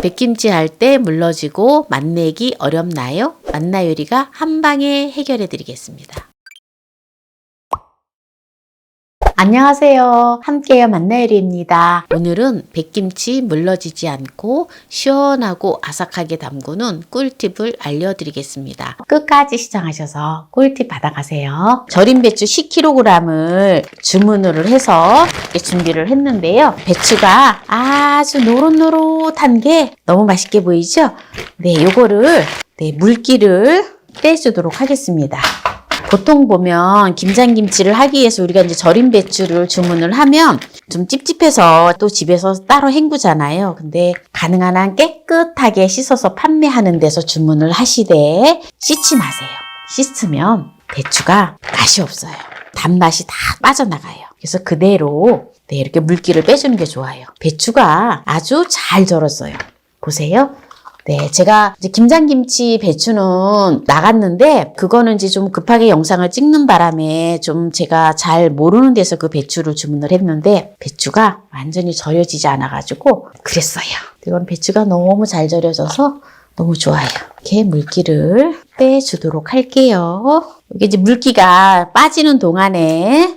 백김치 할 때 물러지고 맛내기 어렵나요? 맛나 요리가 한 방에 해결해 드리겠습니다. 안녕하세요. 함께요 만나요리입니다. 오늘은 백김치 물러지지 않고 시원하고 아삭하게 담그는 꿀팁을 알려드리겠습니다. 끝까지 시청하셔서 꿀팁 받아가세요. 절임 배추 10kg을 주문을 해서 준비를 했는데요. 배추가 아주 노릇노릇한 게 너무 맛있게 보이죠? 네, 요거를 물기를 떼주도록 하겠습니다. 보통 보면 김장김치를 하기 위해서 우리가 이제 절임 배추를 주문을 하면 좀 찝찝해서 또 집에서 따로 헹구잖아요. 근데 가능한 한 깨끗하게 씻어서 판매하는 데서 주문을 하시되 씻지 마세요. 씻으면 배추가 맛이 없어요. 단맛이 다 빠져나가요. 그래서 그대로 이렇게 물기를 빼주는 게 좋아요. 배추가 아주 잘 절었어요. 보세요. 네, 제가 이제 김장김치 배추는 나갔는데 그거는 이제 좀 급하게 영상을 찍는 바람에 좀 제가 잘 모르는 데서 그 배추를 주문을 했는데 배추가 완전히 절여지지 않아가지고 그랬어요. 이건 배추가 너무 잘 절여져서 너무 좋아요. 이렇게 물기를 빼주도록 할게요. 이게 이제 물기가 빠지는 동안에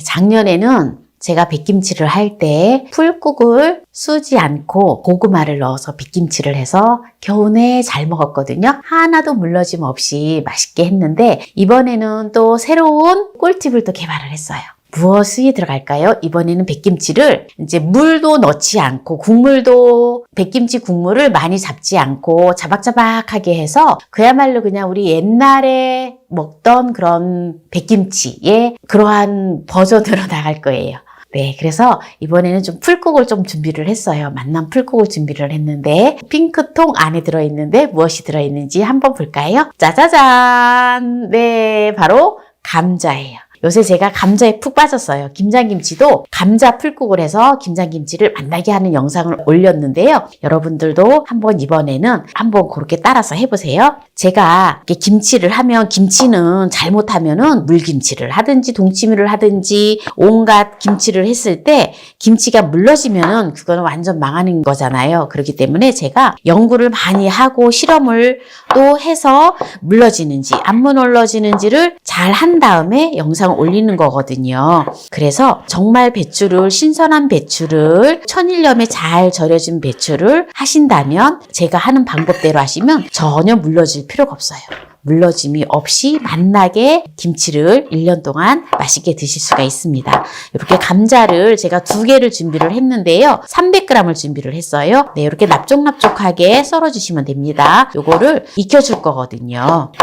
작년에는 제가 백김치를 할 때 풀국을 쓰지 않고 고구마를 넣어서 백김치를 해서 겨우내 잘 먹었거든요. 하나도 물러짐 없이 맛있게 했는데 이번에는 또 새로운 꿀팁을 또 개발을 했어요. 무엇이 들어갈까요? 이번에는 백김치를 이제 물도 넣지 않고 국물도 백김치 국물을 많이 잡지 않고 자박자박하게 해서 그야말로 그냥 우리 옛날에 먹던 그런 백김치의 그러한 버전으로 나갈 거예요. 네, 그래서 이번에는 좀 풀국을 좀 준비를 했어요. 만난 풀국을 준비를 했는데 핑크통 안에 들어있는데 무엇이 들어있는지 한번 볼까요? 짜자잔! 네, 바로 감자예요. 요새 제가 감자에 푹 빠졌어요. 김장김치도 감자 풀국을 해서 김장김치를 맛나게 하는 영상을 올렸는데요. 여러분들도 한번 이번에는 한번 그렇게 따라서 해보세요. 제가 이렇게 김치를 하면 김치는 잘못하면은 물김치를 하든지 동치미를 하든지 온갖 김치를 했을 때 김치가 물러지면은 그거는 완전 망하는 거잖아요. 그렇기 때문에 제가 연구를 많이 하고 실험을 또 해서 물러지는지 안 물러지는지를 잘 한 다음에 영상을 올리는 거거든요. 그래서 정말 배추를 신선한 배추를 천일염에 잘 절여진 배추를 하신다면 제가 하는 방법대로 하시면 전혀 물러질 필요가 없어요. 물러짐이 없이 맛나게 김치를 1년 동안 맛있게 드실 수가 있습니다. 이렇게 감자를 제가 2개를 준비를 했는데요. 300g을 준비를 했어요. 네, 이렇게 납작납작하게 썰어주시면 됩니다. 요거를 익혀줄 거거든요.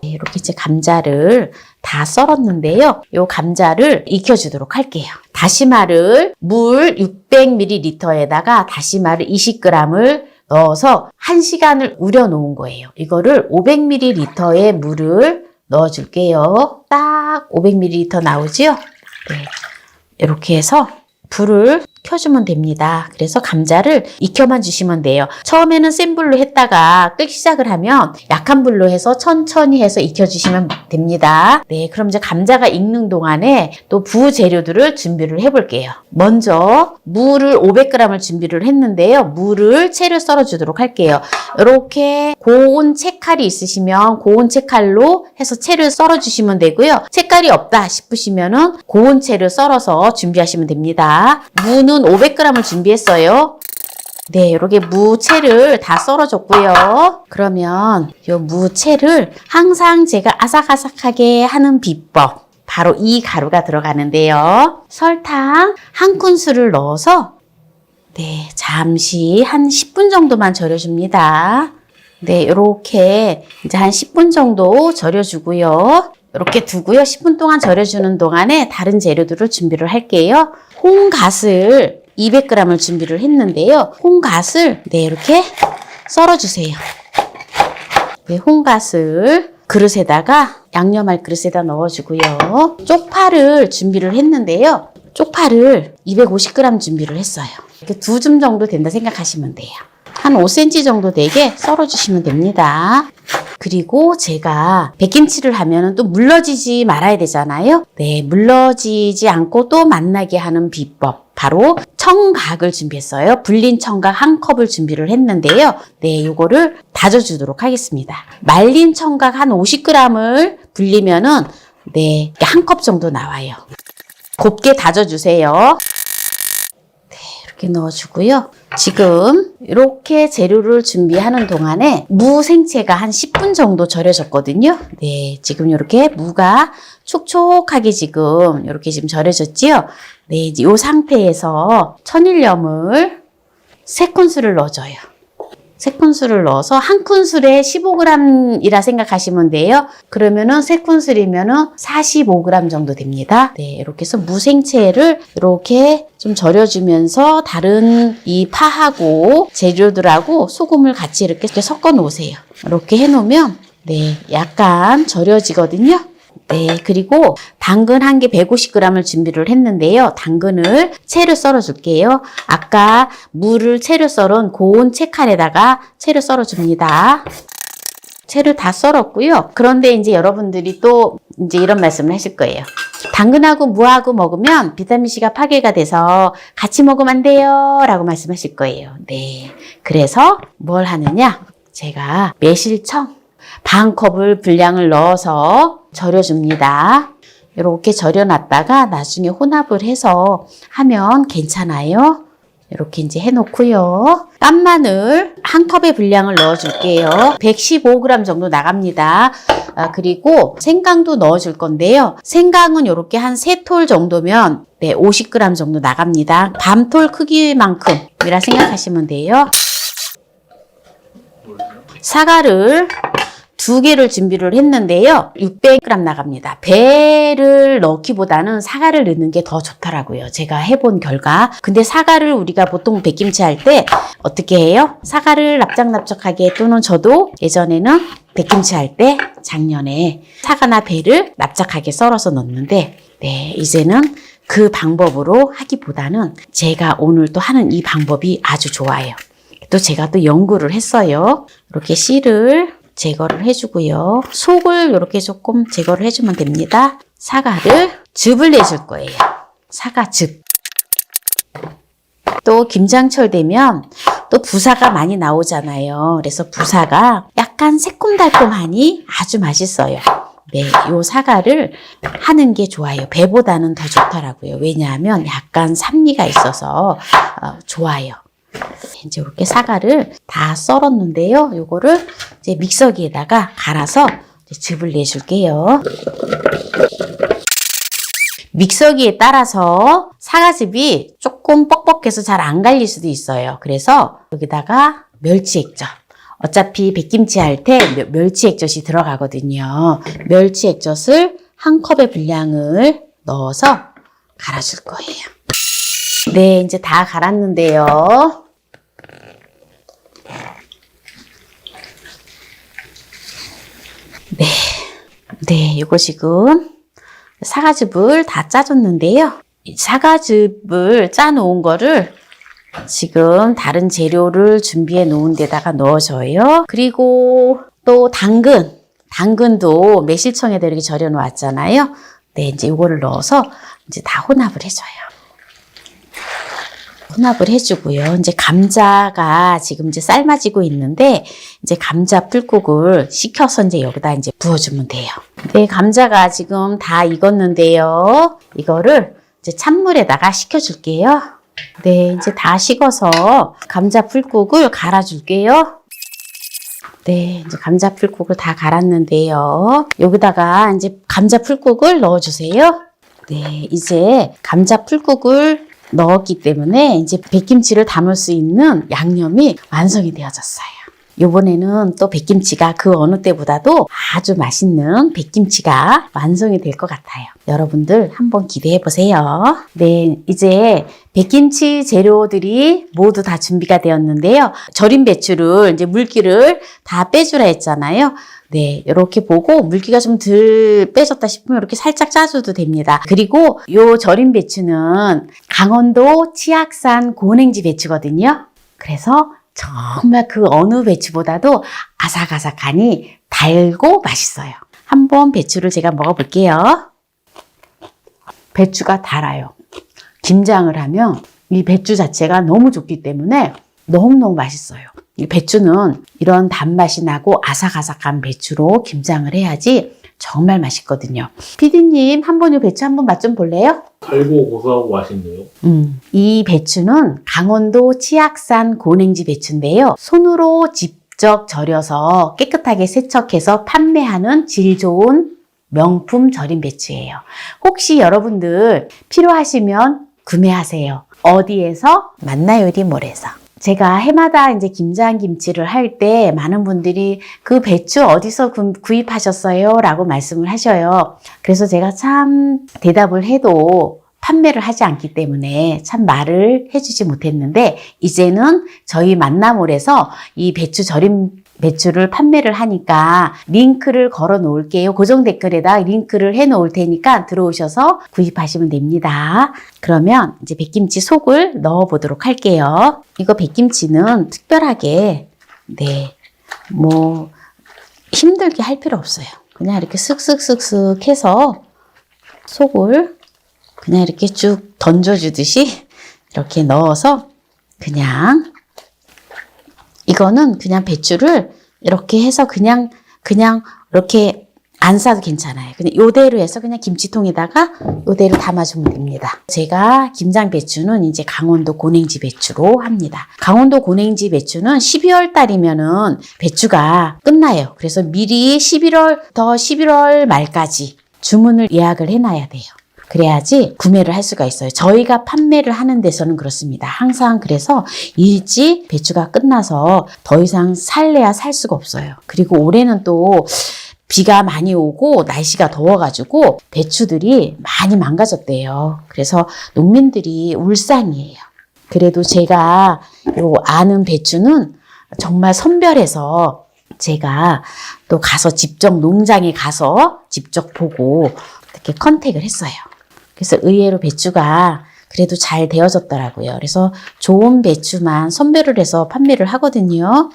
네, 이렇게 이제 감자를 다 썰었는데요. 요 감자를 익혀주도록 할게요. 다시마를 물 600ml에다가 다시마를 20g을 넣어서 1시간을 우려 놓은 거예요. 이거를 500ml의 물을 넣어줄게요. 딱 500ml 나오죠? 네, 이렇게 해서 불을 켜주면 됩니다. 그래서 감자를 익혀만 주시면 돼요. 처음에는 센 불로 했다가 끓기 시작을 하면 약한 불로 해서 천천히 해서 익혀주시면 됩니다. 네, 그럼 이제 감자가 익는 동안에 또 부재료들을 준비를 해볼게요. 먼저 물을 500g을 준비를 했는데요. 물을 채를 썰어주도록 할게요. 이렇게 고운 채칼이 있으시면 고운 채칼로 해서 채를 썰어주시면 되고요. 채칼이 없다 싶으시면은 고운 채를 썰어서 준비하시면 됩니다. 무는 500g을 준비했어요. 네, 이렇게 무채를 다 썰어줬고요. 그러면 이 무채를 항상 제가 아삭아삭하게 하는 비법, 바로 이 가루가 들어가는데요. 설탕 1큰술을 넣어서 잠시 한 10분 정도만 절여줍니다. 네, 이렇게 이제 한 10분 정도 절여주고요. 이렇게 두고요. 10분 동안 절여주는 동안에 다른 재료들을 준비를 할게요. 홍갓을 200g을 준비를 했는데요. 홍갓을 이렇게 썰어주세요. 네, 홍갓을 그릇에다가 양념할 그릇에다 넣어주고요. 쪽파를 준비를 했는데요. 쪽파를 250g 준비를 했어요. 이렇게 2줌 정도 된다 생각하시면 돼요. 한 5cm 정도 되게 썰어주시면 됩니다. 그리고 제가 백김치를 하면은 또 물러지지 말아야 되잖아요. 네, 물러지지 않고 또 맛나게 하는 비법. 바로 청각을 준비했어요. 불린 청각 한 컵을 준비를 했는데요. 네, 요거를 다져주도록 하겠습니다. 말린 청각 한 50g을 불리면은 네, 한 컵 정도 나와요. 곱게 다져주세요. 네, 이렇게 넣어주고요. 지금 이렇게 재료를 준비하는 동안에 무 생채가 한 10분 정도 절여졌거든요. 네, 지금 이렇게 무가 촉촉하게 지금 이렇게 지금 절여졌지요. 네, 이제 이 상태에서 천일염을 3큰술을 넣어줘요. 3큰술을 넣어서 한 큰술에 15g이라 생각하시면 돼요. 그러면은 3큰술이면은 45g 정도 됩니다. 네, 이렇게 해서 무생채를 이렇게 좀 절여주면서 다른 이 파하고 재료들하고 소금을 같이 이렇게 섞어 놓으세요. 이렇게 해 놓으면 네, 약간 절여지거든요. 네, 그리고 당근 한 개 150g을 준비를 했는데요. 당근을 채를 썰어 줄게요. 아까 무를 채를 썰은 고운 채칼에다가 채를 썰어 줍니다. 채를 다 썰었고요. 그런데 이제 여러분들이 또 이제 이런 말씀을 하실 거예요. 당근하고 무하고 먹으면 비타민C가 파괴가 돼서 같이 먹으면 안 돼요. 라고 말씀하실 거예요. 네, 그래서 뭘 하느냐? 제가 매실청 반 컵을 분량을 넣어서 절여줍니다. 이렇게 절여놨다가 나중에 혼합을 해서 하면 괜찮아요. 이렇게 이제 해놓고요. 깐마늘 한 컵의 분량을 넣어줄게요. 115g 정도 나갑니다. 그리고 생강도 넣어줄 건데요. 생강은 이렇게 한 3톨 정도면 네, 50g 정도 나갑니다. 밤톨 크기만큼이라 생각하시면 돼요. 사과를 2개를 준비를 했는데요. 600g 나갑니다. 배를 넣기보다는 사과를 넣는 게 더 좋더라고요. 제가 해본 결과. 근데 사과를 우리가 보통 백김치 할 때 어떻게 해요? 사과를 납작납작하게 또는 저도 예전에는 백김치 할 때 작년에 사과나 배를 납작하게 썰어서 넣는데 네, 이제는 그 방법으로 하기보다는 제가 오늘 또 하는 이 방법이 아주 좋아요. 또 제가 또 연구를 했어요. 이렇게 씨를 제거를 해주고요. 속을 이렇게 조금 제거를 해주면 됩니다. 사과를 즙을 내줄 거예요. 사과즙. 또 김장철 되면 또 부사가 많이 나오잖아요. 그래서 부사가 약간 새콤달콤하니 아주 맛있어요. 네, 요 사과를 하는 게 좋아요. 배보다는 더 좋더라고요. 왜냐하면 약간 산미가 있어서 좋아요. 이제 이렇게 사과를 다 썰었는데요. 요거를 이제 믹서기에다가 갈아서 즙을 내줄게요. 믹서기에 따라서 사과즙이 조금 뻑뻑해서 잘 안 갈릴 수도 있어요. 그래서 여기다가 멸치액젓. 어차피 백김치 할 때 멸치액젓이 들어가거든요. 멸치액젓을 한 컵의 분량을 넣어서 갈아줄 거예요. 네, 이제 다 갈았는데요. 네, 이거 지금 사과즙을 다 짜줬는데요. 사과즙을 짜놓은 거를 지금 다른 재료를 준비해 놓은 데다가 넣어줘요. 그리고 또 당근도 매실청에다 이렇게 절여 놓았잖아요. 네, 이제 이거를 넣어서 이제 다 혼합을 해줘요. 혼합을 해주고요. 이제 감자가 지금 이제 삶아지고 있는데 이제 감자 풀국을 식혀서 이제 여기다 이제 부어주면 돼요. 네, 감자가 지금 다 익었는데요. 이거를 이제 찬물에다가 식혀줄게요. 네, 이제 다 식어서 감자 풀국을 갈아줄게요. 네, 이제 감자 풀국을 다 갈았는데요. 여기다가 이제 감자 풀국을 넣어주세요. 네, 이제 감자 풀국을 넣었기 때문에 이제 백김치를 담을 수 있는 양념이 완성이 되어졌어요. 요번에는 또 백김치가 그 어느 때보다도 아주 맛있는 백김치가 완성이 될 것 같아요. 여러분들 한번 기대해 보세요. 네, 이제 백김치 재료들이 모두 다 준비가 되었는데요. 절인 배추를 이제 물기를 다 빼주라 했잖아요. 네, 이렇게 보고 물기가 좀 덜 빼졌다 싶으면 이렇게 살짝 짜줘도 됩니다. 그리고 요 절인 배추는 강원도 치악산 고냉지 배추거든요. 그래서 정말 그 어느 배추보다도 아삭아삭하니 달고 맛있어요. 한번 배추를 제가 먹어볼게요. 배추가 달아요. 김장을 하면 이 배추 자체가 너무 좋기 때문에 너무너무 맛있어요. 이 배추는 이런 단맛이 나고 아삭아삭한 배추로 김장을 해야지 정말 맛있거든요. 피디님, 한번 이 배추 한번 맛 좀 볼래요? 달고 고소하고 맛있네요. 이 배추는 강원도 치악산 고냉지 배추인데요. 손으로 직접 절여서 깨끗하게 세척해서 판매하는 질 좋은 명품 절임 배추예요. 혹시 여러분들 필요하시면 구매하세요. 어디에서? 만나요리몰에서. 제가 해마다 이제 김장김치를 할 때 많은 분들이 그 배추 어디서 구입하셨어요? 라고 말씀을 하셔요. 그래서 제가 참 대답을 해도 판매를 하지 않기 때문에 참 말을 해주지 못했는데, 이제는 저희 만나몰에서 이 배추 절임 배추를 판매를 하니까 링크를 걸어 놓을게요. 고정 댓글에다 링크를 해 놓을 테니까 들어오셔서 구입하시면 됩니다. 그러면 이제 백김치 속을 넣어 보도록 할게요. 이거 백김치는 특별하게 뭐 힘들게 할 필요 없어요. 그냥 이렇게 쓱쓱쓱쓱 해서 속을 그냥 이렇게 쭉 던져주듯이 이렇게 넣어서, 그냥 이거는 그냥 배추를 이렇게 해서 그냥 이렇게 안 싸도 괜찮아요. 그냥 요대로 해서 그냥 김치통에다가 요대로 담아주면 됩니다. 제가 김장 배추는 이제 강원도 고냉지 배추로 합니다. 강원도 고냉지 배추는 12월 달이면은 배추가 끝나요. 그래서 미리 11월 말까지 주문을 예약을 해놔야 돼요. 그래야지 구매를 할 수가 있어요. 저희가 판매를 하는 데서는 그렇습니다. 항상 그래서 일찍 배추가 끝나서 더 이상 살래야 살 수가 없어요. 그리고 올해는 또 비가 많이 오고 날씨가 더워가지고 배추들이 많이 망가졌대요. 그래서 농민들이 울상이에요. 그래도 제가 아는 배추는 정말 선별해서 제가 또 가서 직접 농장에 가서 직접 보고 이렇게 컨택을 했어요. 그래서 의외로 배추가 그래도 잘 되어졌더라고요. 그래서 좋은 배추만 선별을 해서 판매를 하거든요.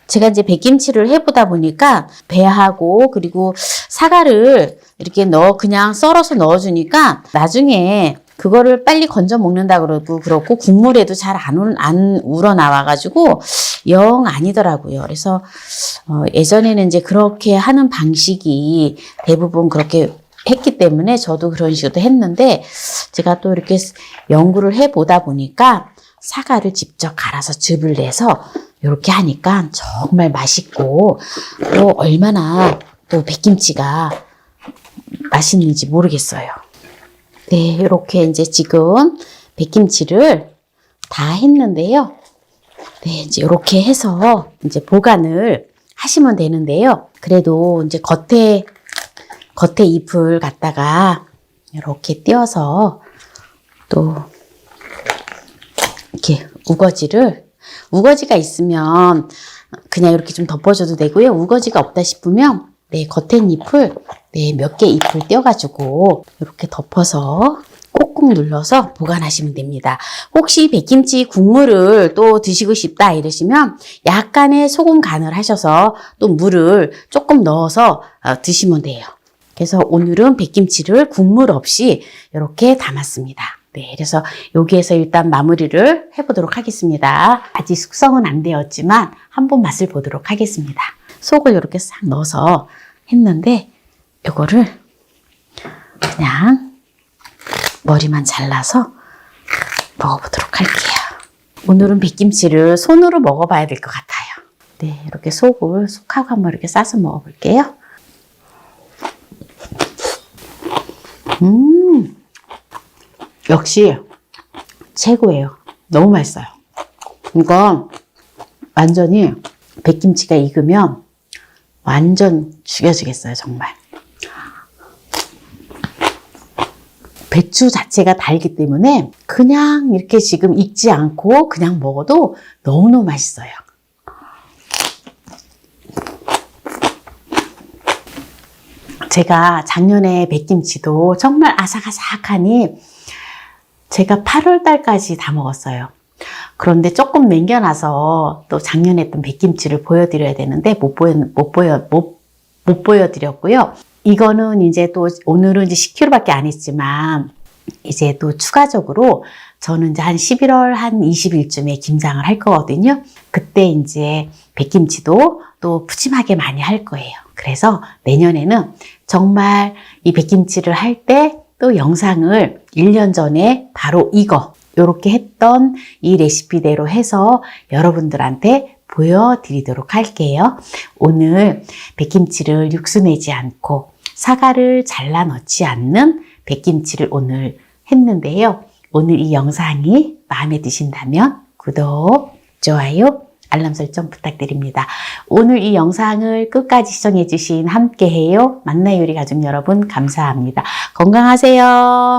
제가 이제 백김치를 해보다 보니까 배하고 그리고 사과를 이렇게 그냥 썰어서 넣어주니까 나중에 그거를 빨리 건져 먹는다 그렇고 국물에도 잘 안 우러나와가지고 영 아니더라고요. 그래서 예전에는 이제 그렇게 하는 방식이 대부분 그렇게 했기 때문에 저도 그런 식으로 했는데, 제가 또 이렇게 연구를 해보다 보니까 사과를 직접 갈아서 즙을 내서 이렇게 하니까 정말 맛있고 또 얼마나 또 백김치가 맛있는지 모르겠어요. 네, 이렇게 이제 지금 백김치를 다 했는데요. 네, 이제 이렇게 해서 이제 보관을 하시면 되는데요. 그래도 이제 겉에 잎을 갖다가 이렇게 띄어서 또 이렇게 우거지가 있으면 그냥 이렇게 좀 덮어줘도 되고요. 우거지가 없다 싶으면 겉에 잎을 몇 개 잎을 띄어가지고 이렇게 덮어서 꾹꾹 눌러서 보관하시면 됩니다. 혹시 백김치 국물을 또 드시고 싶다 이러시면 약간의 소금 간을 하셔서 또 물을 조금 넣어서 드시면 돼요. 그래서 오늘은 백김치를 국물 없이 이렇게 담았습니다. 네, 그래서 여기에서 일단 마무리를 해보도록 하겠습니다. 아직 숙성은 안 되었지만 한번 맛을 보도록 하겠습니다. 속을 이렇게 싹 넣어서 했는데 이거를 그냥 머리만 잘라서 먹어보도록 할게요. 오늘은 백김치를 손으로 먹어봐야 될 것 같아요. 네, 이렇게 속하고 한번 이렇게 싸서 먹어볼게요. 역시 최고예요. 너무 맛있어요. 이건 완전히 백김치가 익으면 완전 죽여주겠어요, 정말. 배추 자체가 달기 때문에 그냥 이렇게 지금 익지 않고 그냥 먹어도 너무너무 맛있어요. 제가 작년에 백김치도 정말 아삭아삭하니 제가 8월 달까지 다 먹었어요. 그런데 조금 남겨놔서 또 작년에 했던 백김치를 보여드려야 되는데 못 못 보여드렸고요. 이거는 이제 또 오늘은 이제 10kg밖에 안 했지만 이제 또 추가적으로 저는 이제 한 11월 한 20일쯤에 김장을 할 거거든요. 그때 이제 백김치도 또 푸짐하게 많이 할 거예요. 그래서 내년에는 정말 이 백김치를 할 때 또 영상을 1년 전에 바로 요렇게 했던 이 레시피대로 해서 여러분들한테 보여드리도록 할게요. 오늘 백김치를 육수 내지 않고 사과를 잘라 넣지 않는 백김치를 오늘 했는데요. 오늘 이 영상이 마음에 드신다면 구독, 좋아요, 알람 설정 부탁드립니다. 오늘 이 영상을 끝까지 시청해주신 함께해요 만나요리 가족 여러분 감사합니다. 건강하세요.